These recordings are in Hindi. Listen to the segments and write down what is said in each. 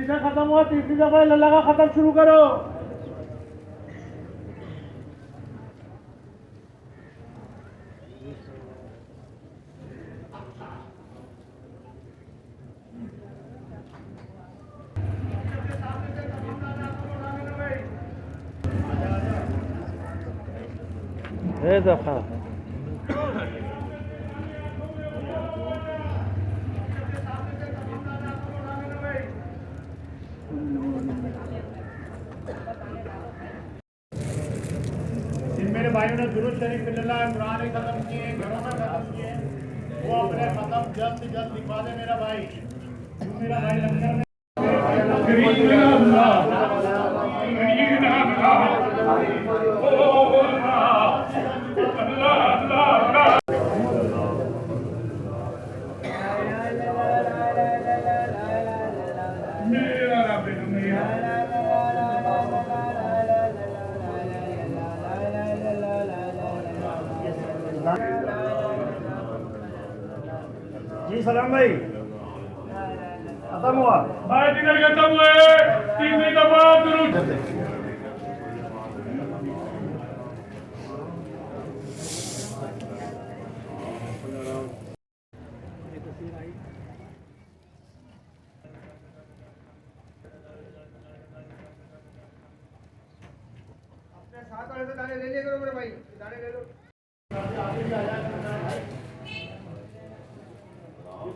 सीधा खत्म हुआ, तीसरी दफा लल्ला का खत्म शुरू करो। दफा जिन मेरे भाइयों ने दुरूद शरीफ मिल्ला कुरान खत्म किए, घरों में खत्म किए, वो अपने खत्म जल्द से जल्द दिखवा दे मेरा भाई। मेरा भाई लंगर में जी सलाम भाई खत्म हुआ भाई, टिकट खत्म हुए, तीसरी दफा दुरूद। अपने साथ वाले से दाने ले लिया करो मेरे भाई, दाने ले लो।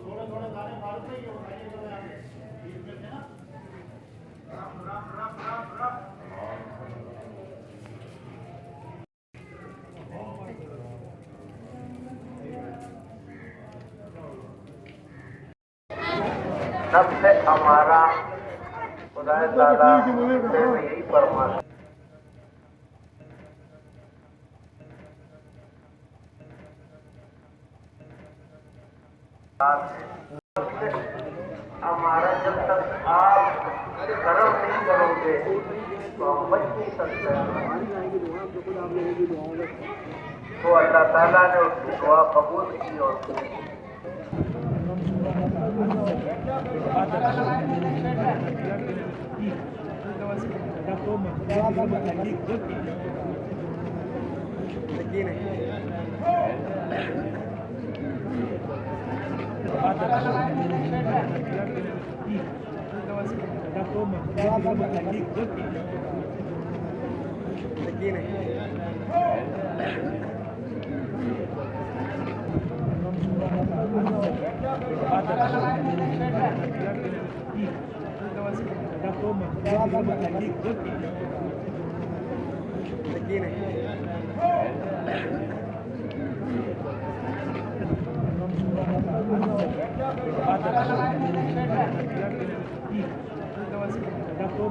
थोड़े थोड़े दाने मालूम नहीं है, बीच में थे ना। राम राम राम राम राम। सबसे हमारा खुदा ताला से यही फरमाता हमारा, जब तक आप कर्म नहीं करोगे तो हम बच नहीं सकते। तो अल्लाह ताला ने उसकी दुआ कबूल की और